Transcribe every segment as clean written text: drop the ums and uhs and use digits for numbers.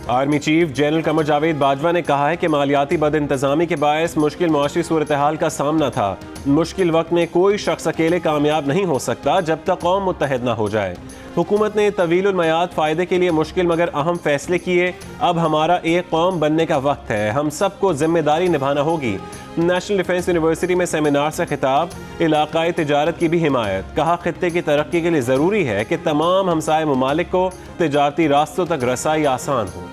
Army chief general Qamar Javed Bajwa ने कहा है कि मालियाती बदइंतजामी के बायस मुश्किल मुआशी सूरत हाल का सामना था। मुश्किल वक्त में कोई शख्स अकेले कामयाब नहीं हो सकता जब तक कौम मुत्तहद न हो जाए। हुकूमत ने तवीलुल मयाद फ़ायदे के लिए मुश्किल मगर अहम फैसले किए। अब हमारा एक कौम बनने का वक्त है, हम सबको जिम्मेदारी निभाना होगी। नेशनल डिफेंस यूनिवर्सिटी में सेमिनार से खिताब, इलाकाई तिजारत की भी हिमायत। कहा खित्ते की तरक्की के लिए ज़रूरी है कि तमाम हमसाय ममालिक को तिजारती रास्तों तक रसाई आसान हो।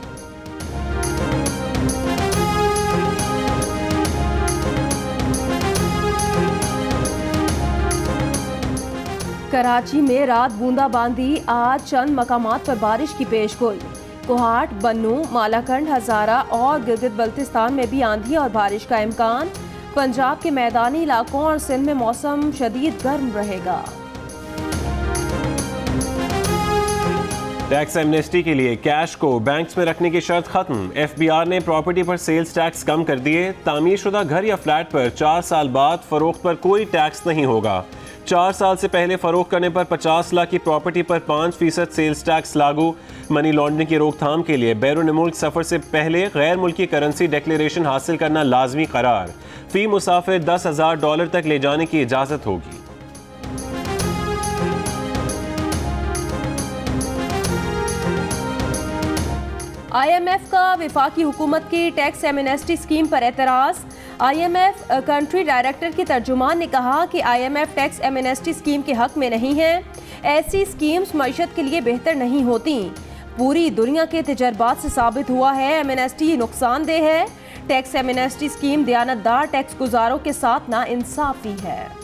कराची में रात बूंदाबांदी, आज चंद मकामात पर बारिश की पेशगोई। कोहाट, बन्नू, मालाकंड, हजारा और गिलगित बल्तिस्तान में भी आंधी और बारिश का इम्कान। पंजाब के मैदानी इलाकों और सिंध में मौसम शदीद गर्म रहेगा। टैक्स एमनेस्टी के लिए कैश को बैंक्स में रखने की शर्त खत्म। FBI ने प्रॉपर्टी पर सेल्स टैक्स कम कर दिए। तामीर शुदा घर या फ्लैट पर 4 साल बाद फरोख्त पर कोई टैक्स नहीं होगा। 4 साल से पहले फरोख्त करने पर 50 लाख की प्रॉपर्टी पर 5% सेल्स टैक्स लागू। मनी लॉन्ड्रिंग की रोकथाम के लिए बैरून मुल्क सफ़र से पहले गैर मुल्की करेंसी डिक्लेरेशन हासिल करना लाजमी करार। फी मुसाफिर $10,000 तक ले जाने की इजाज़त होगी। IMF का वफाकी हुकूमत की टैक्स एमनेस्टी स्कीम पर एतराज़। IMF कंट्री डायरेक्टर के तर्जुमान ने कहा कि IMF टैक्स एमनेस्टी स्कीम के हक में नहीं है। ऐसी स्कीम्स मईशत के लिए बेहतर नहीं होती। पूरी दुनिया के तजर्बात से साबित हुआ है एमनेस्टी नुकसानदेह है। टैक्स एमनेस्टी स्कीम दयानतदार टैक्स गुजारों के साथ नाइंसाफी है।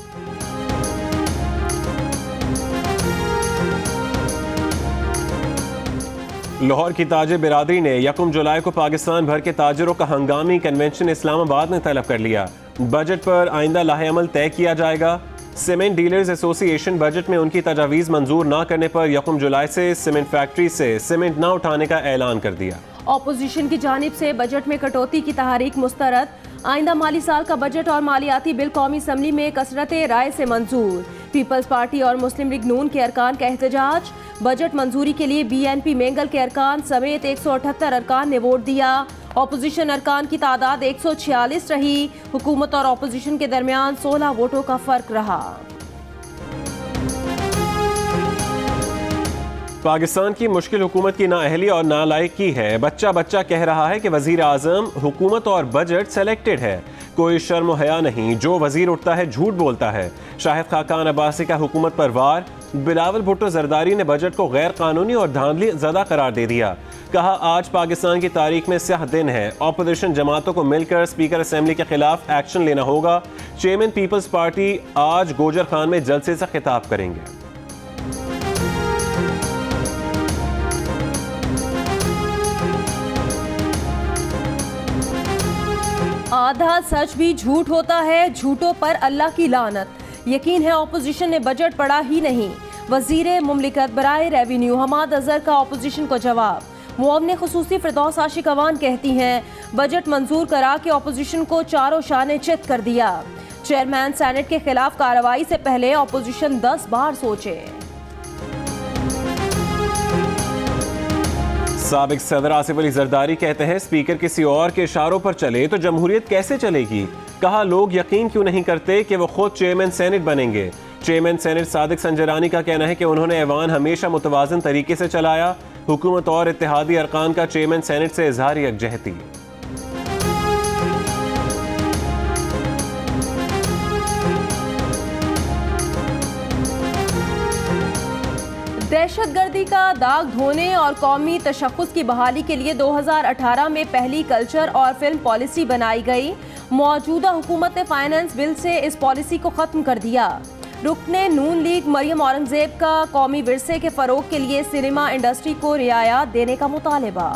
लाहौर की ताजिर बिरादरी ने 1 जुलाई को पाकिस्तान भर के ताजिरों का हंगामी कन्वेंशन इस्लामाबाद में तलब कर लिया। बजट पर आइंदा लाहे-अमल तय किया जाएगा। सीमेंट डीलर्स एसोसिएशन बजट में उनकी तजावीज़ मंजूर न करने पर 1 जुलाई से सीमेंट फैक्ट्री से सीमेंट न उठाने का ऐलान कर दिया। अपोजिशन की जानिब से बजट में कटौती की तहरीक मुस्तरद। आइंदा माली साल का बजट और मालियाती बिल कौमी असम्बली में कसरत राय से मंजूर। पीपल्स पार्टी और मुस्लिम लीग नून के अरकान का एहतजाज। बजट मंजूरी के लिए BNP मेंगल के अरकान समेत 178 अरकान ने वोट दिया। अपोजिशन अरकान की तादाद 146 रही। हुकूमत और अपोजिशन के दरमियान 16 वोटों का फर्क रहा। पाकिस्तान की मुश्किल हुकूमत की नाअहली और नालायकी है। बच्चा बच्चा कह रहा है कि वजीर आजम, हुकूमत और बजट सेलेक्टेड है। कोई शर्म व हया नहीं, जो वजीर उठता है झूठ बोलता है। शाहिद खाकान अब्बासी का हुकूमत पर वार। बिलावल भुट्टो जरदारी ने बजट को गैर कानूनी और धांधली ज़दा करार दे दिया। कहा आज पाकिस्तान की तारीख में स्याह दिन है। अपोजिशन जमातों को मिलकर स्पीकर असेंबली के खिलाफ एक्शन लेना होगा। चेयरमैन पीपल्स पार्टी आज गोजर खान में जलसे से खिताब करेंगे। आधा सच भी झूठ होता है, झूठों पर अल्लाह की लानत। यकीन है अपोजिशन ने बजट पढ़ा ही नहीं। वजीर मुमलिकत बराए रेवेन्यू हमाद अजहर का अपोजिशन को जवाब। मुअव्विन खुसूसी फिरदौस आशिक अवान कहती हैं बजट मंजूर करा के अपोजिशन को चारों शाने चित कर दिया। चेयरमैन सेनेट के खिलाफ कार्रवाई से पहले अपोजिशन 10 बार सोचे। साबिक सदर आसिफ अली जरदारी कहते हैं स्पीकर किसी और के इशारों पर चले तो जमहूरियत कैसे चलेगी। कहा लोग यकीन क्यों नहीं करते कि वो खुद चेयरमैन सेनेट बनेंगे। चेयरमैन सेनेट सादिक संजरानी का कहना है कि उन्होंने ऐवान हमेशा मुतवाज़न तरीके से चलाया। हुकूमत और इत्तेहादी अरकान का चेयरमैन सेनेट से इजहार यकजहती। दहशतगर्दी का दाग धोने और कौमी तशख़्ख़ुस की बहाली के लिए 2018 में पहली कल्चर और फिल्म पॉलिसी बनाई गई। मौजूदा हुकूमत ने फाइनेंस बिल से इस पॉलिसी को ख़त्म कर दिया। रुकने नून लीग मरियम औरंगजेब का कौमी विरसे के फ़रोग के लिए सिनेमा इंडस्ट्री को रियायत देने का मुतालबा।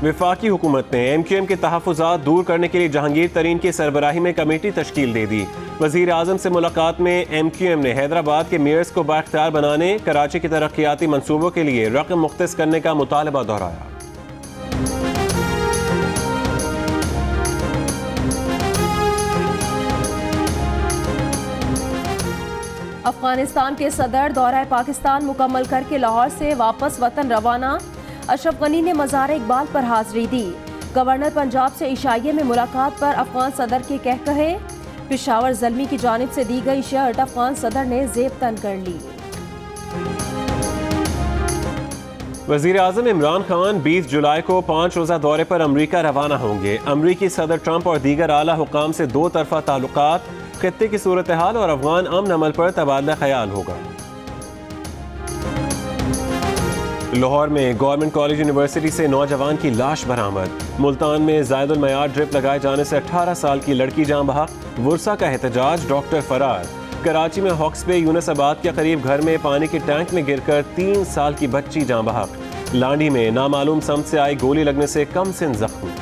वफाकी हुकूमत ने MQM के तहफ़्फ़ुज़ात दूर करने के लिए जहांगीर तरीन की सरबराही में कमेटी तश्कील दे दी। वज़ीर आज़म से मुलाकात में MQM ने हैदराबाद के मेयर्स को बाख्तियार बनाने, कराची के तरक्याती मनसूबों के लिए रकम मुख्तस करने का मुतालबा दोहराया। अफगानिस्तान के सदर दौरा पाकिस्तान मुकम्मल करके लाहौर से वापस वतन रवाना। अशरफ गनी ने मज़ार इकबाल पर हाजिरी दी। गवर्नर पंजाब से इशाइये में मुलाकात पर अफगान सदर के कहे। पेशावर ज़ल्मी की जानिब से दी गई शर्ट अफगान सदर ने जेब तन कर ली। वज़ीर आज़म इमरान खान 20 जुलाई को 5 रोज़ा दौरे पर अमरीका रवाना होंगे। अमरीकी सदर ट्रंप और दीगर आला हुकाम से 2 तरफ़ा ताल्लुकात, खित्ते की सूरत हाल और अफगान अमन अमल पर तबादला ख्याल होगा। लाहौर में गवर्नमेंट कॉलेज यूनिवर्सिटी से नौजवान की लाश बरामद। मुल्तान में ज़ायदुल मयार ड्रिप लगाए जाने से 18 साल की लड़की जान बहक। वुरसा का एहतजाज, डॉक्टर फरार। कराची में हॉक्स पे यूनुसाबाद के करीब घर में पानी के टैंक में गिरकर 3 साल की बच्ची जान बहक। लांडी में नामालूम सम से आई गोली लगने से कम सिन जख्मी।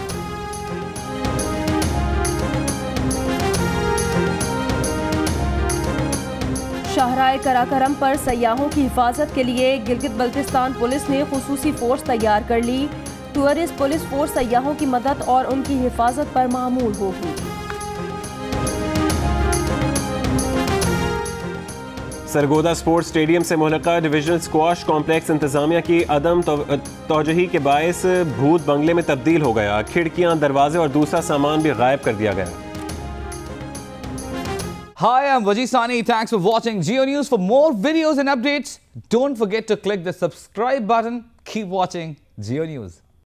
शाहराए कराकरम पर सयाहों की हिफाजत के लिए गिलगित बल्तिस्तान पुलिस ने खुसूसी फोर्स तैयार कर ली। टूरिस्ट पुलिस फोर्स सयाहों की मदद और उनकी हिफाजत पर मामूल होगी। सरगोदा स्पोर्ट्स स्टेडियम से मुहल्का डिविजनल स्क्वाश कॉम्प्लेक्स इंतजामिया की अदम तौजही के बायस भूत बंगले में तब्दील हो गया। खिड़कियां, दरवाजे और दूसरा सामान भी गायब कर दिया गया। Hi, I'm Wajid Sani. Thanks for watching Geo News. For more videos and updates, don't forget to click the subscribe button. Keep watching Geo News.